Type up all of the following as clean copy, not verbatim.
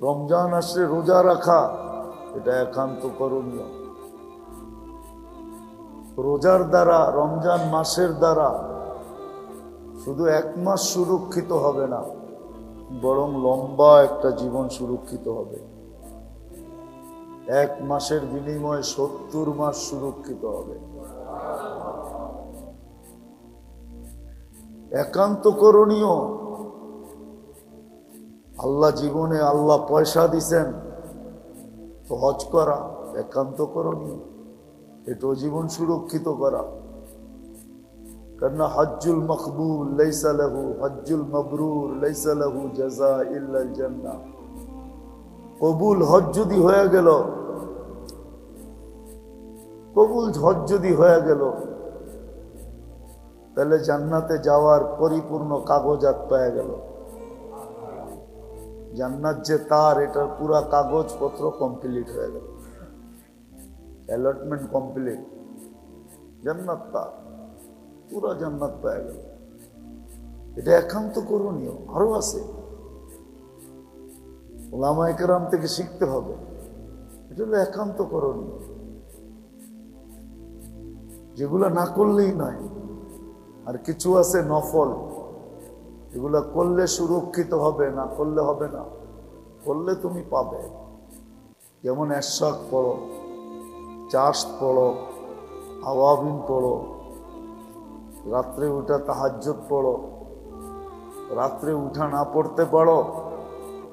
রমজান আসলে রোজা রাখা এটা একান্ত করণীয়। রোজার দ্বারা, রমজান মাসের দ্বারা শুধু এক মাস সুরক্ষিত হবে না, বরং লম্বা একটা জীবন সুরক্ষিত হবে। এক মাসের বিনিময়ে 70 মাস সুরক্ষিত হবে। একান্ত করণীয়। আল্লাহ জীবনে আল্লাহ পয়সা দিছেন তো হজ করা একান্ত করণীয়, এটাও জীবন সুরক্ষিত করা। কারণ হজ্জুল মকবুল লাইসা লাহু হজ্জুল মাবরুর লাইসা লাহু জাযা ইল্লাল জান্নাহ। কবুল হজ যদি হয়ে গেল, কবুল হজ যদি হয়ে গেল, তাহলে জান্নাতে যাওয়ার পরিপূর্ণ কাগজাত পেয়ে গেল। জান্নাত যে তার, এটার পুরা কাগজপত্র কমপ্লিট হয়ে গেল, অ্যালটমেন্ট কমপ্লিট। জান্নাত তার, পুরা জান্নাত পেয়ে গেল। এটা একান্ত করণীয়। আরো আছে, ওলামায়ে কেরাম থেকে শিখতে হবে। এটা হলো একান্ত করণীয়, যেগুলা না করলেই নয়। আর কিছু আছে নফল, এগুলা করলে সুরক্ষিত হবে, না করলে হবে না। করলে তুমি পাবে। যেমন এশরাক পড়ো, চাষ পড়ো, আওয়াবিন পড়ো, রাত্রে উঠা তাহাজ্জুদ পড়ো। রাত্রে উঠা না পড়তে পারো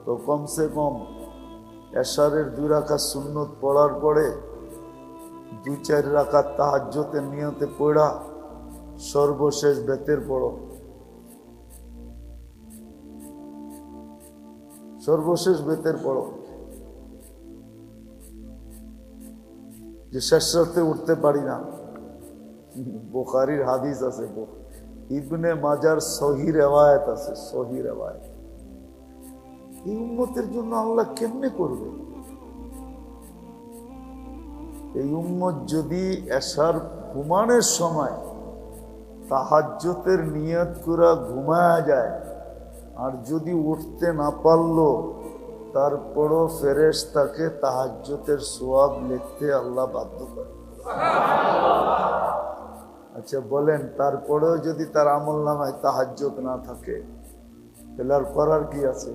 তো কমসে কম এশারের 2 রাকাত সুন্নত পড়ার পরে 2-4 রাকাত তাহাজ্জুদের নিয়তে পড়া সর্বশেষ বেতের পড়ো। সর্বশেষ বেতের পড়ো। যে শেষ রাতে উঠতে পারি না, বুখারীর হাদিস আছে, ইবনে মাজার সহি রিওয়ায়াত আছে, সহি রিওয়ায়াত। এই উম্মতের জন্য আল্লাহ কেমনে করবে? এই উম্মত যদি এশার ঘুমানোর সময় তাহাজ্জুদের নিয়ত করে ঘুমায়া যায়, আর যদি উঠতে না পারলো, তারপরও ফেরেশতাকে তাহাজ্জুদের সওয়াব লিখতে আল্লাহ বাধ্য করে। আচ্ছা বলেন, তারপরেও যদি তার আমলনামায় তাহাজ্জুদ না থাকে, তাহলে আর করার কি আছে?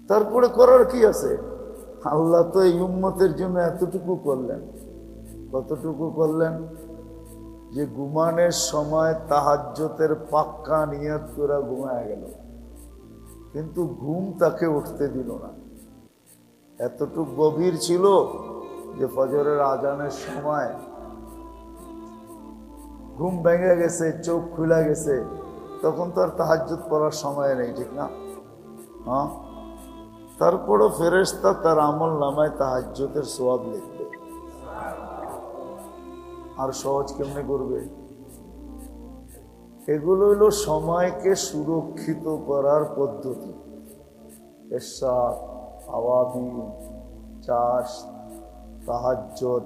তারপরে করার কি আছে? আল্লাহ তো এই উম্মতের জন্য এতটুকু করলেন। কতটুকু করলেন? যে ঘুমানোর সময় তাহাজ্জুদের পাক্কা নিয়ত করে ঘুমায় গেল, কিন্তু ঘুম তাকে উঠতে দিল না। এতটুকু গভীর ছিল যে ফজরের আজানের সময় ঘুম ভেঙে গেছে, চোখ খুলে গেছে, তখন তো আর তাহাজ্জুদ পড়ার সময় নেই, ঠিক না? হ্যাঁ, তারপরও ফেরেশতা তার আমল নামায় তাহাজ্জুদের সওয়াব লিখবে। আর সহজ কেমনে করবে? এগুলো হলো সময়কে সুরক্ষিত করার পদ্ধতি। এশা, আওয়াবিন, চাষ, তাহাজ্জুদ,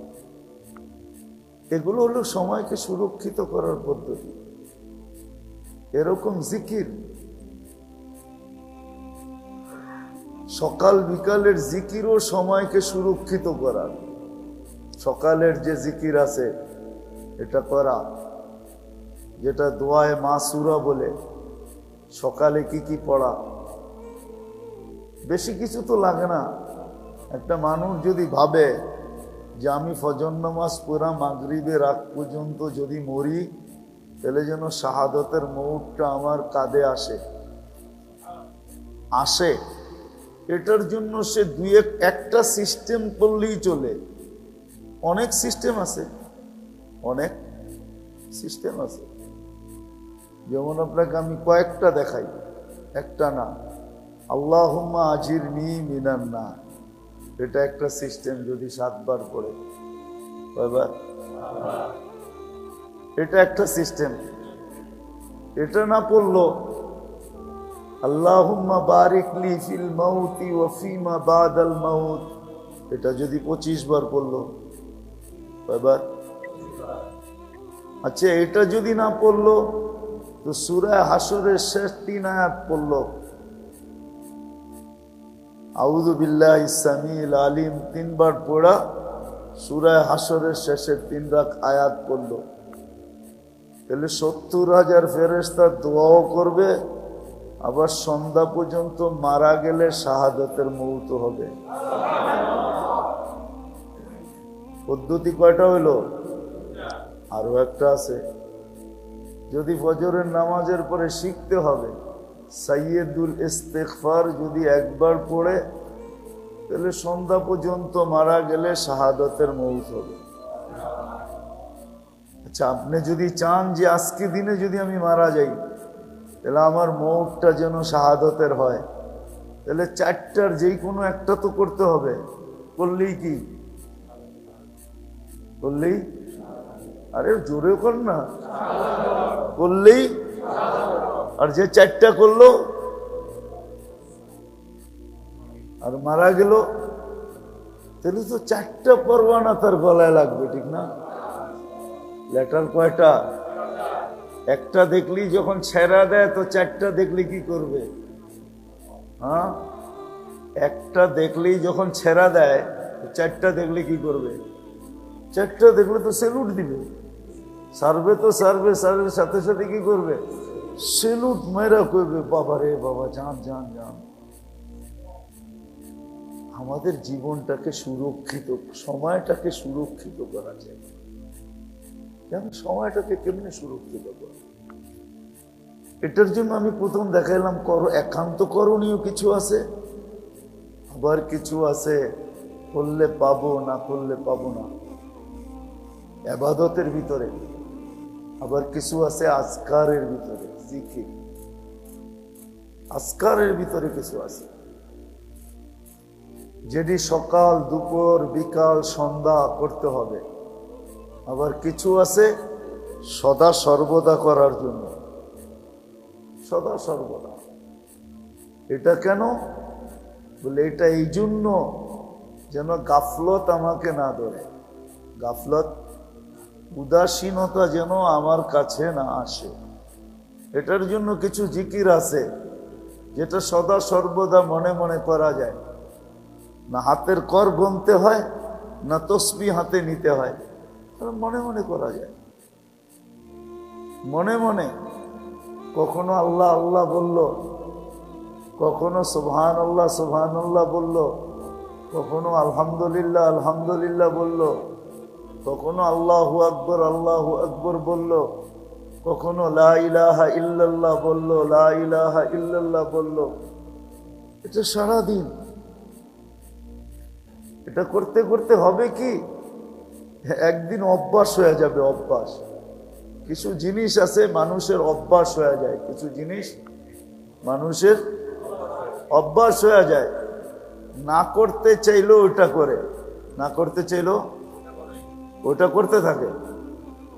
এগুলো হলো সময়কে সুরক্ষিত করার পদ্ধতি। এরকম জিকির, সকাল বিকালের জিকিরও সময়কে সুরক্ষিত করার। সকালের যে জিকির আছে এটা করা, যেটা দোয়ায়ে মাসুরা বলে। সকালে কি কি পড়া, বেশি কিছু তো লাগে না। একটা মানুষ যদি ভাবে যে আমি ফজর নামাজ পড়া মাগরিবের আগ পর্যন্ত যদি মরি, তাহলে যেন শাহাদতের মউতটা আমার কাঁধে আসে, এটার জন্য সে একটা সিস্টেম করলেই চলে। অনেক সিস্টেম আছে, অনেক সিস্টেম আছে। যেমন আপনাকে আমি কয়েকটা দেখাই, একটা না। আল্লাহুম্মা আজিরনি মিনান নার, এটা একটা সিস্টেম। যদি 7 বার পড়ে, কয়বার? এটা একটা সিস্টেম। এটা না পড়লো আল্লাহুম্মা বারিক লি ফিল মাউতি ওয়া ফিমা বাদাল মাউত, এটা যদি 25 বার পড়লো, কয়বার? আচ্ছা, এটা যদি না পড়লো তো সূরা হাসরের শেষ 3 আয়াত পড়ল, আউযু বিল্লাহিস সামিউল আলিম 3 বার পড়া সূরা হাসরের শেষের 3 আয়াত পড়ল। তাহলে 70,000 ফেরেশতা দোয়াও করবে, আবার সন্ধ্যা পর্যন্ত মারা গেলে শাহাদাতের মৌত হবে। পদ্ধতি কয়টা হইল? আরো একটা আছে। যদি ফজরের নামাজের পরে শিখতে হবে সাইয়্যিদুল ইস্তিগফার যদি একবার পড়ে, তাহলে সন্ধ্যা পর্যন্ত মারা গেলে শাহাদাতের মৌত হবে। আচ্ছা, আপনি যদি চান যে আজকে দিনে যদি আমি মারা যাই, তাহলে আমার মৌতটা যেন শাহাদাতের হয়, তাহলে 4টার যেই কোনো একটা তো করতে হবে। করলেই কি? করলেই, আরে জোরে কর না, করলেই। আর যে 4টা করলো আর মারা গেল, তাহলে তো 4টা পরওয়ানা তার গলায় লাগবে, ঠিক না? লেটার কয়টা? একটা দেখলি যখন ছেড়া দেয়, তো 4টা দেখলি কি করবে? হ্যাঁ, একটা দেখলি যখন ছেড়া দেয়, 4টা দেখলে কি করবে? 4টা দেখলে তো সেলুট দিবে, সারবে তো সারবে, সারের সাথে সাথে কি করবে? সেলুট মেরা করবে, বাবা রে বাবা, যান যান যান। আমাদের জীবনটাকে সুরক্ষিত, সময়টাকে সুরক্ষিত করা যায়। যেমন সময়টাকে কেমনে সুরক্ষিত করা, এটার জন্য আমি প্রথম দেখাইলাম একান্ত করণীয় কিছু আছে, আবার কিছু আছে করলে পাবো, না করলে পাবো না ইবাদতের ভিতরে, আবার কিছু আছে আজকারের ভিতরে, জিকির আজকারের ভিতরে কিছু আছে যেটি সকাল দুপুর বিকাল সন্ধ্যা করতে হবে, আবার কিছু আছে সদা সর্বদা করার জন্য, সদা সর্বদা। এটা কেন বলে? এটা এই জন্য যেন গাফলত আমাকে না ধরে, গাফলত উদাসীনতা যেন আমার কাছে না আসে। এটার জন্য কিছু জিকির আছে যেটা সদা সর্বদা মনে মনে করা যায় না, হাতের কর গুনতে হয় না, তসবিহ হাতে নিতে হয়, মনে মনে করা যায়। মনে মনে কখনো আল্লাহ আল্লাহ বলল, কখনো সুবহানাল্লাহ সুবহানাল্লাহ বলল, কখনো আলহামদুলিল্লাহ আলহামদুলিল্লাহ বলল, কখনো আল্লাহু আকবার বলল, কখনো লা ইলাহা ইল্লাল্লাহ বলল, লা ইলাহা ইল্লাল্লাহ বলল। এটা সারাদিন এটা করতে করতে হবে কি, একদিন অভ্যাস হয়ে যাবে। অভ্যাস, কিছু জিনিস আছে মানুষের অভ্যাস হয়ে যায়, কিছু জিনিস মানুষের অভ্যাস হয়ে যায়। না করতে চাইলেও ওটা করে, না করতে চাইলেও ওটা করতে থাকে,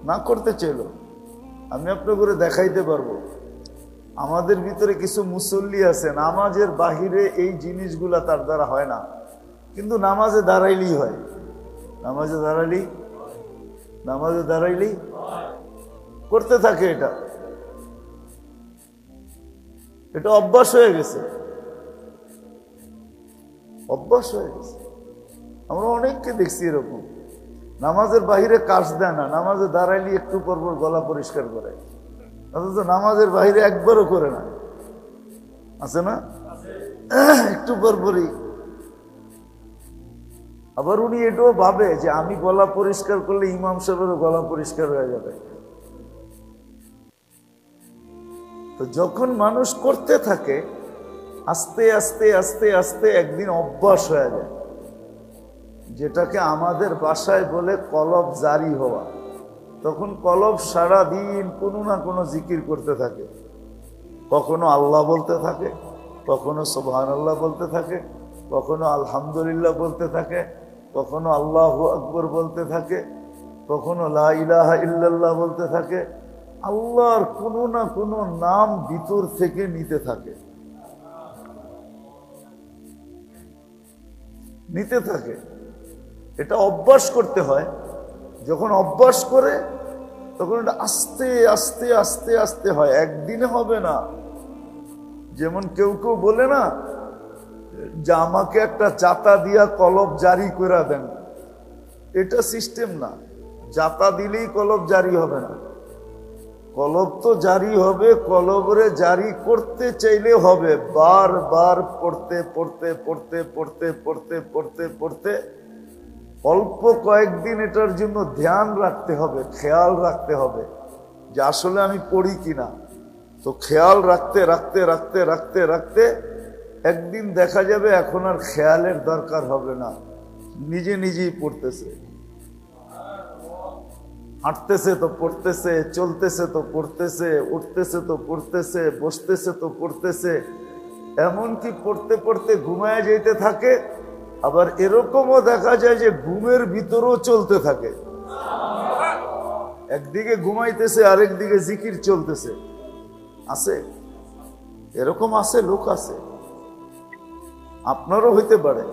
না করতে চাইলো। আমি আপনাকে দেখাইতে পারবো, আমাদের ভিতরে কিছু মুসল্লি আছে নামাজের বাহিরে এই জিনিসগুলা তার দ্বারা হয় না, কিন্তু নামাজে দাঁড়াইলেই হয়, নামাজে দাঁড়াইলেই করতে থাকে। এটা অভ্যাস হয়ে গেছে, অভ্যাস হয়ে গেছে। আমরা অনেককে দেখছি এরকম, নামাজের বাহিরে কাজ দেয় না, নামাজে দাঁড়াইলে একটু পর পর গলা পরিষ্কার করে, অথচ নামাজের বাহিরে একবারও করে না, আছে না? একটু পরপরই। আবার উনি এটাও ভাবে যে আমি গলা পরিষ্কার করলে ইমাম সাহেবেরও গলা পরিষ্কার হয়ে যাবে। তো যখন মানুষ করতে থাকে, আস্তে আস্তে আস্তে আস্তে একদিন অভ্যাস হয়ে যায়, যেটাকে আমাদের ভাষায় বলে কলব জারি হওয়া। তখন কলব সারা দিন কোনো না কোনো জিকির করতে থাকে, কখনো আল্লাহ বলতে থাকে, কখনো সুবহানাল্লাহ বলতে থাকে, কখনো আলহামদুলিল্লাহ বলতে থাকে, কখনো আল্লাহু আকবার বলতে থাকে, কখনো লা ইলাহা ইল্লাল্লাহ বলতে থাকে। আল্লাহর কোনো না কোনো নাম ভিতর থেকে নিতে থাকে, নিতে থাকে। এটা অভ্যাস করতে হয়। যখন অভ্যাস করে তখন এটা আস্তে আস্তে আস্তে আস্তে হয়, একদিনে হবে না। যেমন কেউ কেউ বলে না যে আমাকে একটা জাতা দিয়া কলব জারি করে দেন, এটা সিস্টেম না। জাতা দিলেই কলব জারি হবে না। কলব তো জারি হবে, কলবরে জারি করতে চাইলে হবে বারবার পড়তে পড়তে পড়তে পড়তে পড়তে পড়তে পড়তে অল্প কয়েকদিন এটার জন্য ধ্যান রাখতে হবে, খেয়াল রাখতে হবে যে আসলে আমি পড়ি কিনা। তো খেয়াল রাখতে রাখতে রাখতে রাখতে রাখতে একদিন দেখা যাবে এখন আর খেয়ালের দরকার হবে না, নিজে নিজেই পড়তেছে। হাঁটতেছে তো পড়তেছে, চলতেছে তো পড়তেছে, উঠতেছে তো পড়তেছে, বসতেছে তো পড়তেছে, এমনকি পড়তে পড়তে ঘুমায় যেতে থাকে। আবার এরকমও দেখা যায় যে ঘুমের ভিতরেও চলতে থাকে, একদিকে ঘুমাইতেছে আরেক দিকে জিকির চলতেছে। আছে এরকম, আছে লোক আছে, আপনারও হইতে পারে।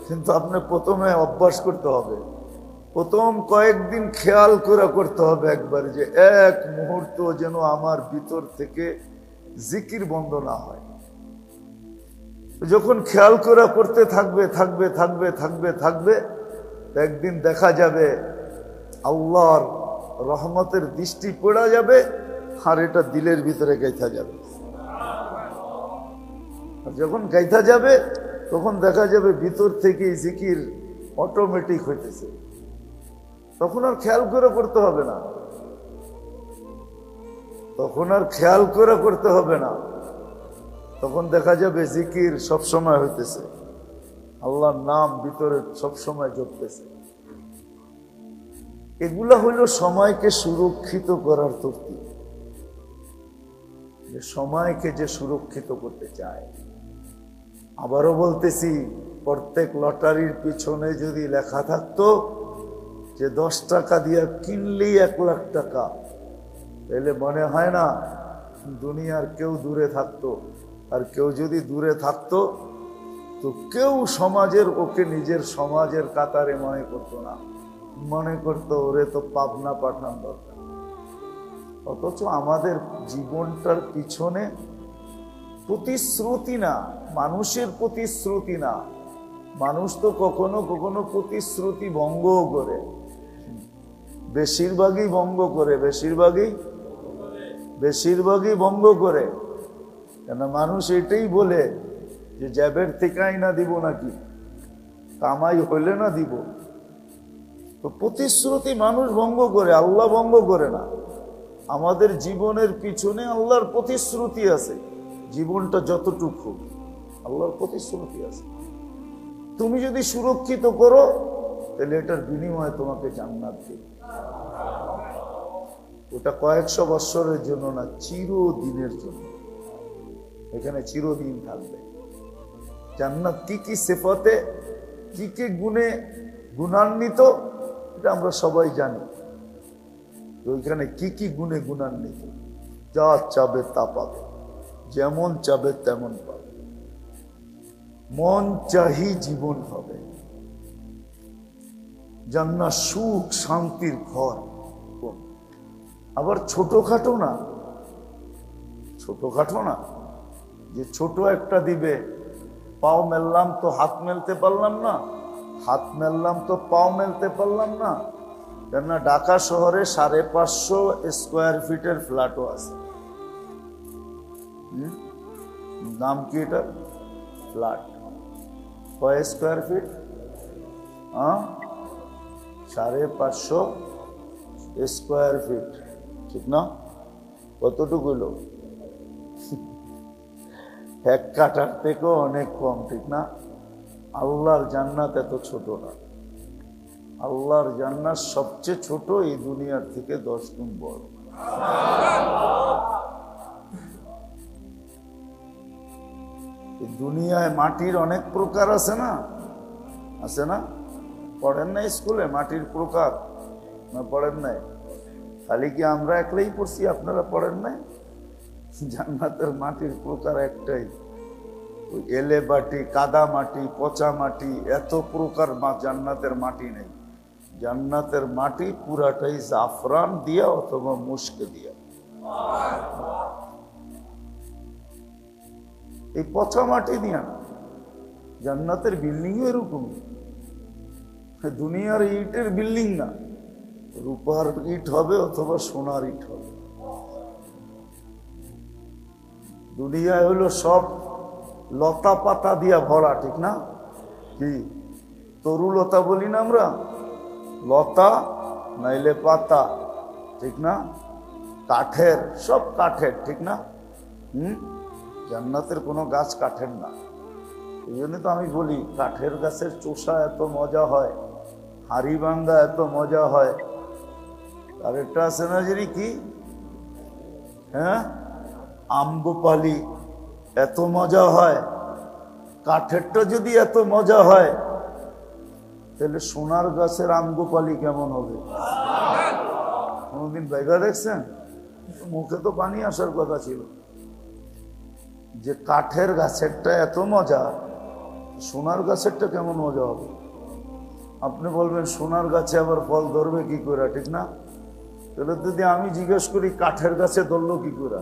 কিন্তু আপনি প্রথমে অভ্যাস করতে হবে, প্রথম কয়েকদিন খেয়াল করে করতে হবে একবার যে এক মুহূর্ত যেন আমার ভিতর থেকে জিকির বন্ধ না হয়। যখন খেয়াল করে করতে থাকবে থাকবে থাকবে থাকবে থাকবে একদিন দেখা যাবে আল্লাহর রহমতের দৃষ্টি পড়া যাবে, আর এটা দিলের ভিতরে গাইথা যাবে। আর যখন গাইথা যাবে তখন দেখা যাবে ভিতর থেকে জিকির অটোমেটিক হইতেছে। তখন আর খেয়াল করে করতে হবে না, তখন আর খেয়াল করে করতে হবে না। তখন দেখা যাবে জিকির সবসময় হইতেছে, আল্লাহর নাম ভিতরে সবসময় জপতেছে। এগুলা হইল সময়কে সুরক্ষিত করার তরতিব। যে সময়কে যে সুরক্ষিত করতে চায়। আবারও বলতেছি, প্রত্যেক লটারির পিছনে যদি লেখা থাকতো যে 10 টাকা দিয়া কিনলেই 1 লাখ টাকা, তাহলে মনে হয় না দুনিয়ার কেউ দূরে থাকতো। আর কেউ যদি দূরে থাকতো তো কেউ সমাজের ওকে নিজের সমাজের কাতারে মনে করতো না, মনে করতো ওরে তো পাবনা পাঠান দরকার। অথচ আমাদের জীবনটার পিছনে প্রতিশ্রুতি না, মানুষের প্রতিশ্রুতি না। মানুষ তো কখনো কখনো প্রতিশ্রুতি ভঙ্গও করে, বেশিরভাগই ভঙ্গ করে, বেশিরভাগই ভঙ্গ করে। কেন মানুষ এটাই বলে যে জ্যাবের থেকেই না দিব নাকি, কামাই হইলে না দিব। তো প্রতিশ্রুতি মানুষ ভঙ্গ করে, আল্লাহ ভঙ্গ করে না। আমাদের জীবনের পিছনে আল্লাহর প্রতিশ্রুতি আছে। জীবনটা যতটুকু আল্লাহর প্রতিশ্রুতি আছে। তুমি যদি সুরক্ষিত করো তাহলে এটার বিনিময়ে তোমাকে জান্নাত দিবে। ওটা কয়েকশো বৎসরের জন্য না, চিরদিনের জন্য। এখানে চিরদিন থাকবে। জান্নাত কি কি সিফাতে, কি কি গুণে গুণান্বিত, এটা আমরা সবাই জানি। ওইখানে কি কি গুণে গুণান্বিত, যা চাবে তা পাবে, যেমন চাবে তেমন পাবে। মন চাহি জীবন হবে। জান্নাত সুখ শান্তির ঘর। আবার ছোটখাটো না, ছোটখাটো না যে ছোট একটা দিবে, পাও মেললাম তো হাত মেলতে পারলাম না, হাত মেললাম তো পাও মেলতে পারলাম না। কেননা ঢাকা শহরে 550 স্কোয়ার ফিটের ফ্ল্যাটও আছে। নাম কি এটা? ফ্ল্যাট। কয় স্কোয়ার ফিট? 550 স্কোয়ার ফিট, ঠিক না? কতটুকু হলো? 1 কাঠার থেকেও অনেক কম, ঠিক না? আল্লাহর জান্নাত এত ছোট না। আল্লাহর জান্নাত সবচেয়ে ছোট, এই দুনিয়ার থেকে 10 গুণ বড়। দুনিয়ায় মাটির অনেক প্রকার আছে না? আছে না? পড়েন না স্কুলে মাটির প্রকার? না পড়েন নাই? খালি কি আমরা একলাই পড়ছি, আপনারা পড়েন নাই? জান্নাতের মাটির প্রকার একটাই, ওই এলে মাটি, কাদা মাটি, পচা মাটি, এত প্রকার জান্নাতের মাটি নেই। জান্নাতের মাটি পুরাটাই জাফরান দিয়া অথবা মুশকে দিয়া। এই পচা মাটি দিয়া না, জান্নাতের বিল্ডিং এরকম, দুনিয়ার ইটের বিল্ডিং না, রূপার ইট হবে অথবা সোনার ইট হবে। দুনিয়ায় হলো সব লতা পাতা দিয়া ভরা, ঠিক না? কি তরুলতা বলি না আমরা, লতা নাইলে পাতা, ঠিক না? কাঠের, সব কাঠের, ঠিক না? জান্নাতের কোনো গাছ কাঠের না। এই জন্য তো আমি বলি কাঠের গাছের চোষা এত মজা হয়, হাড়ি ভাঙ্গা এত মজা হয়। আর একটা আছে না জানি কি, হ্যাঁ, আম্বপালি এত মজা হয়। কাঠেরটা যদি এত মজা হয় তাহলে সোনার গাছের আম্বপালি কেমন হবে? কোনদিন বাইবা দেখছেন? মুখে তো পানি আসার কথা ছিল যে কাঠের গাছেরটা এত মজা, সোনার গাছেরটা কেমন মজা হবে? আপনি বলবেন সোনার গাছে আবার ফল ধরবে কি করে, ঠিক না? তাহলে যদি আমি জিজ্ঞেস করি কাঠের গাছে ধরলো কি করে,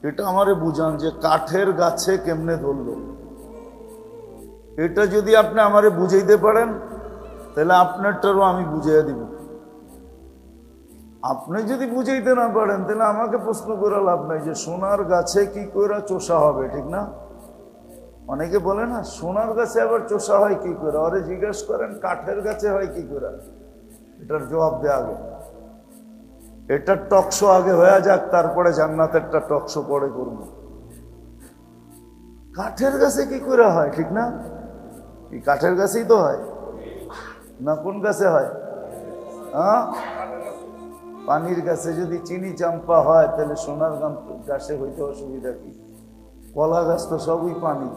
এটা আমারে বুঝান যে কাঠের গাছে কেমনে ধরলো। এটা যদি আপনি আমারে বুঝাইতে পারেন তাহলে আপনারটারও আমি বুঝাইয়া দিব। আপনি যদি বুঝাইতে না পারেন তাহলে আমাকে প্রশ্ন করে লাভ নাই যে সোনার গাছে কি করে চোষা হবে, ঠিক না? অনেকে বলে না সোনার গাছে আবার চোষা হয় কি করে, আরে জিজ্ঞেস করেন কাঠের গাছে হয় কি করে, এটার জবাব দেয়া আগে। এটার টকশো আগে হয়ে যাক, তারপরে জান্নাতেরটা টকশো পরে করব। কাঠের গাছে কি করে হয়, ঠিক না? এই কাঠের গাছেই তো হয় না, কোন গাছে হয়? হ্যাঁ, পানির গাছে যদি চিনি চাম্পা হয় তাহলে সোনার গাছে হইতে অসুবিধা কি? কলা গাছ তো সবই পানি,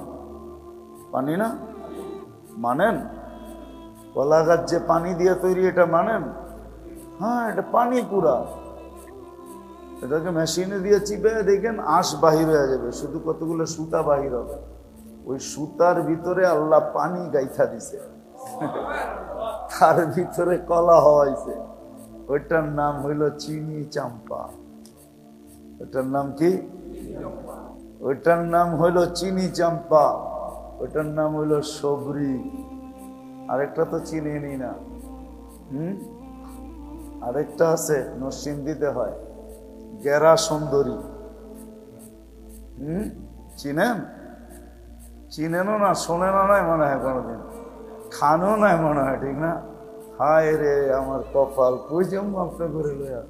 পানি না মানেন? কলা গাছ যে পানি দিয়ে তৈরি এটা মানেন? হ্যাঁ, এটা পানি পুরা। এটাকে মেশিনে দিয়ে চিপে দেখেন আঁশ বাহির হয়ে যাবে, শুধু কতগুলো সুতা বাহির হবে। ওই সুতার ভিতরে আল্লাহ পানি গাইথা দিছে, তার ভিতরে কলা হওয়াইছে। ওইটার নাম হইল চিনি চাম্পা। ওইটার নাম কি? ওইটার নাম হইল চিনি চাম্পা। ওইটার নাম হইল সবরি। আরেকটা তো চিনি না। আরেকটা আছে নরসিংদীতে হয়, গেরা সুন্দরী। চিনেন? চিনেনও না, শোনেনও নাই মনে হয়, কোনোদিন খানও নাই মনে হয়, ঠিক না? হায় রে আমার কপাল, কই যেমন আপনি করে লইয়া।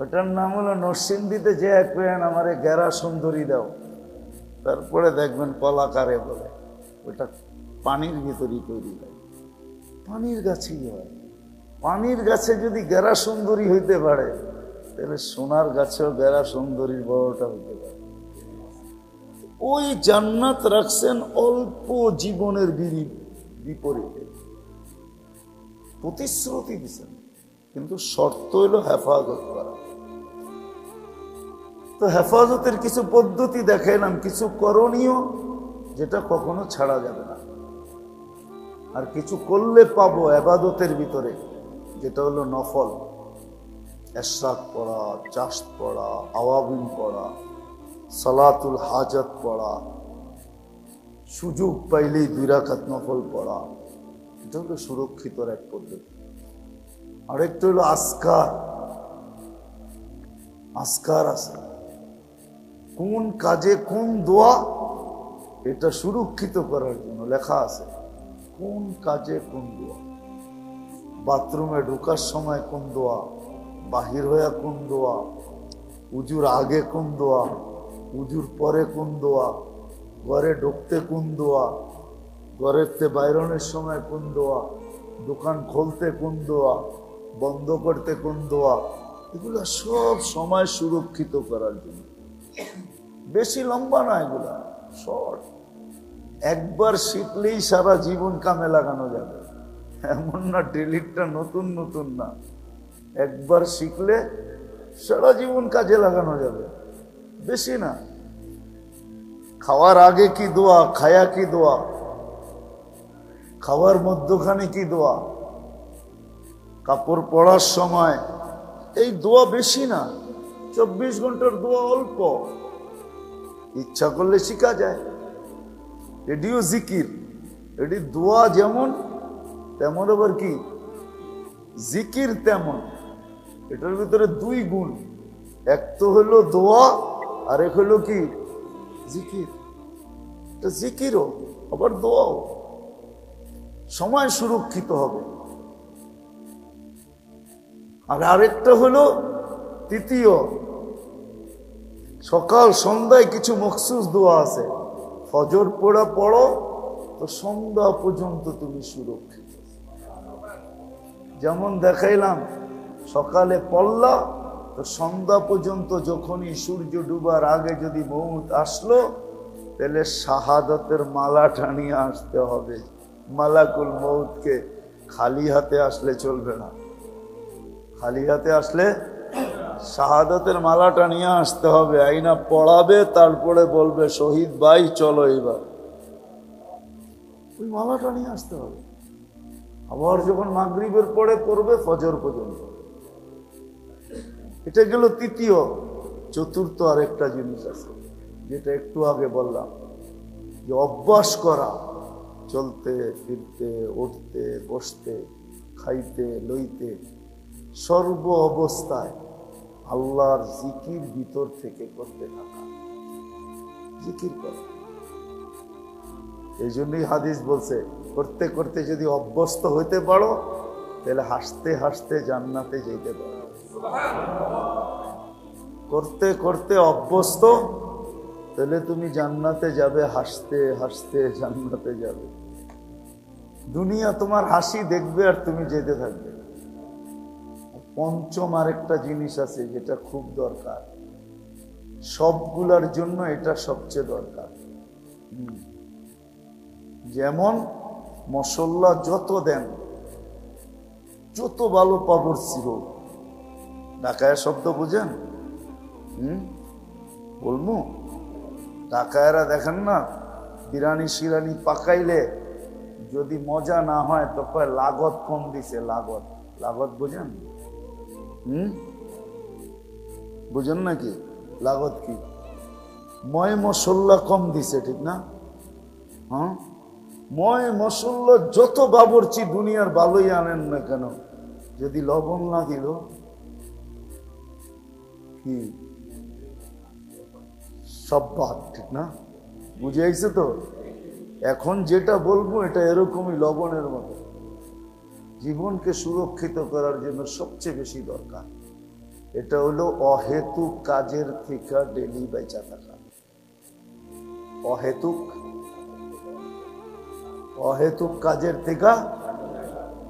ওটার নাম হলো নরসিংদীতে যে এক পেন আমার গেরা সুন্দরী দাও, তারপরে দেখবেন কলাকারে বলে। ওটা পানির ভিতরই তৈরি হয়, পানির গাছেই হয়। পানির গাছে যদি গেরা সুন্দরী হইতে পারে তাহলে সোনার গাছেও গেরা সুন্দরীর বড়টা হইতে পারে। ওই জান্নাত রাখছেন অল্প জীবনের বিপরীতে, প্রতিশ্রুতি দিচ্ছেন, কিন্তু শর্ত হইল হেফাজত করা। তো হেফাজতের কিছু পদ্ধতি দেখাইলাম, কিছু করণীয় যেটা কখনো ছাড়া যাবে না, আর কিছু করলে পাবো ইবাদতের ভিতরে, যেটা হলো নফল। ইশরাক পড়া, চাশ পড়া, আওয়াবিন পড়া, সালাতুল হাজত পড়া, সুযোগ পাইলেই 2 রাকাত নফল পড়া, এটা হলো সুরক্ষিত এক পদ্ধতি। আরেকটা হলো আসকার। আসকার আছে, কোন কাজে কোন দোয়া, এটা সুরক্ষিত করার জন্য লেখা আছে। কোন কাজে কোন দোয়া, বাথরুমে ঢোকার সময় কোন দোয়া, বাহির হয়ে কোন দোয়া, উজুর আগে কোন দোয়া, উজুর পরে কোন দোয়া, ঘরে ঢুকতে কোন দোয়া, ঘরেতে বাইরনের সময় কোন দোয়া, দোকান খুলতে কোন দোয়া, বন্ধ করতে কোন দোয়া, এগুলো সব সময় সুরক্ষিত করার জন্য। বেশি লম্বা না, এগুলা শর্ট। একবার শিখলেই সারা জীবন কামে লাগানো যাবে, এমন না ডেলিটটা নতুন নতুন না। একবার শিখলে সারা জীবন কাজে লাগানো যাবে, বেশি না। খাওয়ার আগে কি দোয়া, খায়া কি দোয়া, খাওয়ার মধ্যখানে কি দোয়া, কাপড় পরার সময় এই দোয়া বেশি না, 24 ঘন্টার দোয়া অল্প, ইচ্ছা করলে শিখা যায়। এটিও জিকির, এটি দোয়া যেমন তেমন আবার কি জিকির তেমন। এটার ভিতরে দুই গুণ, এক তো হলো দোয়া আর এক হলো কি জিকির। এটা জিকিরও আবার দোয়াও, সময় সুরক্ষিত হবে। আর আরেকটা হলো তৃতীয়, সকাল সন্ধ্যায় কিছু মখসুস দোয়া আছে, ফজর পড়ো তো সন্ধ্যা পর্যন্ত তুমি সুরক্ষিত। যেমন দেখাইলাম, সকালে পড়লা তো সন্ধ্যা পর্যন্ত, যখনই সূর্য ডুবার আগে যদি মউত আসলো, তাহলে শাহাদাতের মালাটা নিয়ে আসতে হবে। মালাকুল মউতকে খালি হাতে আসলে চলবে না, খালি হাতে আসলে শাহাদাতের মালাটা নিয়ে আসতে হবে। আইনা পড়াবে, তারপরে বলবে শহীদ ভাই চলো এবার, ওই মালাটা নিয়ে আসতে হবে। আবার যখন মাগরিবের পরে পড়বে ফজর পর্যন্ত। এটা গেল তৃতীয়। চতুর্থ আরেকটা জিনিস আছে, যেটা একটু আগে বললাম, যে অভ্যাস করা, চলতে ফিরতে, উঠতে বসতে, খাইতে লইতে, সর্ব অবস্থায় আল্লাহর জিকির ভিতর থেকে করতে থাকা, জিকির করা। এই জন্যই হাদিস বলছে, করতে করতে যদি অভ্যস্ত হইতে পারো, তাহলে হাসতে হাসতে জান্নাতে যেতে পারো। করতে করতে অভ্যস্ত, তাহলে তুমি জান্নাতে যাবে, হাসতে হাসতে জান্নাতে যাবে। দুনিয়া তোমার হাসি দেখবে আর তুমি যেতে থাকবে। পঞ্চম আরেকটা জিনিস আছে যেটা খুব দরকার, সবগুলার জন্য এটা সবচেয়ে দরকার। যেমন মশলা যত দেন, যত ভালো পাবরছি হোক, ঢাকায় শব্দ বুঝেন? বলবো, ঢাকায়রা দেখেন না, বিরানি শিরানি পাকাইলে যদি মজা না হয় তো কয় লাগত কম দিছে। লাগত, লাগত বুঝেন? বুঝেন নাকি লাগত কি? ময় মশলা কম দিছে, ঠিক না? হ্যাঁ, ময় মশলা যত বাবরচি দুনিয়ার ভালোই আনেন না কেন, যদি লবণ না দিল কি সব বাদ, ঠিক না? বুঝে আইছে তো? এখন যেটা বলবো এটা এরকমই লবণের মতো। জীবনকে সুরক্ষিত করার জন্য সবচেয়ে বেশি দরকার এটা হলো অহেতুক কাজের থেকে ডেলি বেঁচে থাকা। অহেতুক অহেতুক কাজের থেকে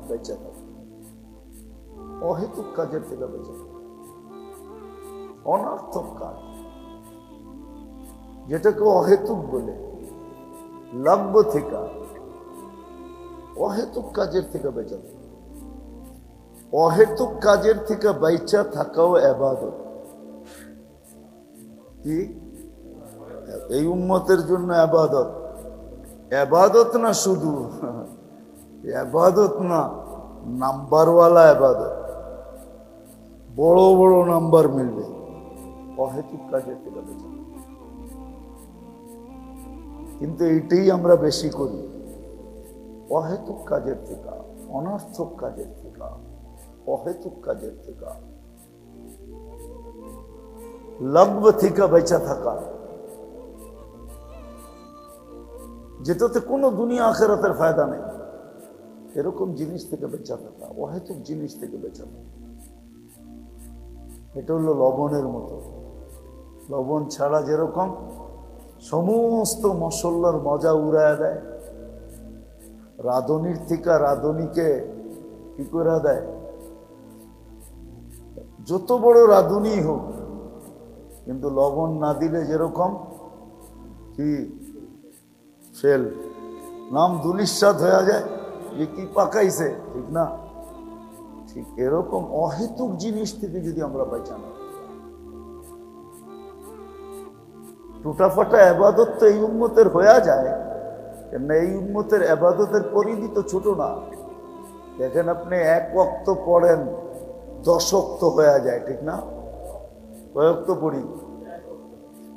বেঁচে থাকা, অহেতুক কাজের থেকে বেঁচে থাকা, অনর্থক কাজ যেটাকে অহেতুক বলে, লব্য থেকে, অহেতুক কাজের থেকে বেঁচে থাকা। অহেতুক কাজের থেকে বেঁচে থাকাও ইবাদত। কি এই উম্মতের জন্য ইবাদত? ইবাদত না শুধু ইবাদত না, নাম্বারওয়ালা ইবাদত, বড় বড় নাম্বার মিলবে অহেতুক কাজের থেকে বেঁচে। কিন্তু এইটাই আমরা বেশি করি, অহেতুক কাজের থেকে, অনর্থক কাজের থেকে, অহেতুক কাজের থেকে, লব্য থেকে বেঁচে থাকা, যেটাতে কোনো দুনিয়া আখিরাতের ফায়দা নেই, এরকম জিনিস থেকে বেঁচে থাকা, অহেতুক জিনিস থেকে বেঁচে থাকা। এটা হলো লবণের মতো। লবণ ছাড়া যেরকম সমস্ত মশলার মজা উড়ায় দেয়, রাঁধুনির থেকে রাঁধুনিকে কি করে দেয়, যত বড় রাঁধুনি হোক, কিন্তু লবণ না দিলে যেরকম কি ফেল, নাম দুলিশাত হয়ে যায়, যে কি পাকাইছে, ঠিক না? ঠিক এরকম অহেতুক জিনিস থেকে যদি আমরা বাঁচানো, টুটাফাটা ইবাদত তো এই উম্মতের হয়ে যায়, কেন এই উম্মতের ইবাদতের পরিধি তো ছোট না। দেখেন আপনি এক ওয়াক্ত পড়েন 10 ওয়াক্ত হয়ে যায়, ঠিক না? কয় ওয়াক্ত পড়ি?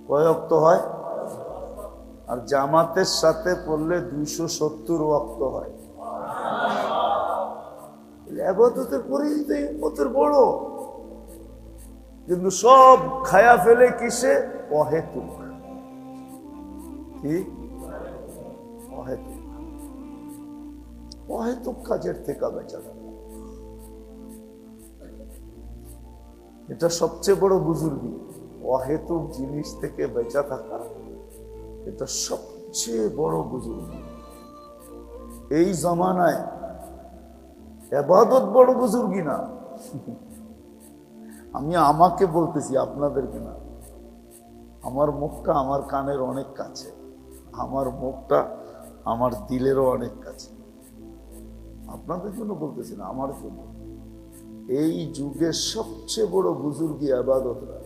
কয় ওয়াক্ত হয়? আর জামাতের সাথে পড়লে 270 ওয়াক্ত হয়। ইবাদতের পরিধি তো এই উম্মতের বড়, কিন্তু সব খায়া ফেলে কিসে? অহেতুক। কি অহেতুক? অহেতুক কাজের থেকে বেঁচে থাকা, এটা সবচেয়ে বড় বুজুর্গি। অহেতুক জিনিস থেকে বেঁচে থাকা, এটা সবচেয়ে বড় বুজুর্গি। এই জমানায় ইবাদত বড় বুজুর্গি না। আমি আমাকে বলতেছি, আপনাদেরকে না। আমার মুখটা আমার কানের অনেক কাছে, আমার মুখটা আমার দিলেরও অনেক কাছে। আপনাদের জন্য বলতেছি না, আমার জন্য। এই যুগের সবচেয়ে বড় বুজুর্গি ইবাদতরা।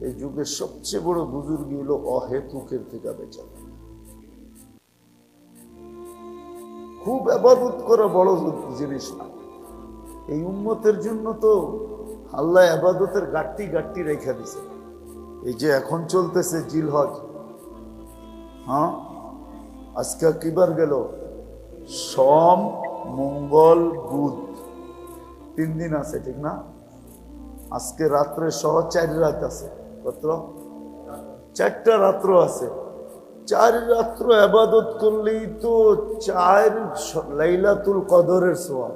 এই যুগের সবচেয়ে বড় বুজুর্গি হলো অহেতুকের থেকে বেঁচে থাকা। খুব ইবাদত করা বড় জিনিস না। এই উম্মতের জন্য তো আল্লাহ ইবাদতের গাট্টি গাট্টি রেখে দিছে। এই যে এখন চলতেছে জিলহজ, হ্যাঁ, আজকে কিবার গেল? সোম, মঙ্গল, বুধ, 3 দিন আছে, ঠিক না? আজকে রাত্রে সহ 4 রাত আছে। কত? 4টা রাত্র আছে। 4 রাত্র ইবাদত করলেই তো 4 লাইলাতুল কদরের সওয়াব।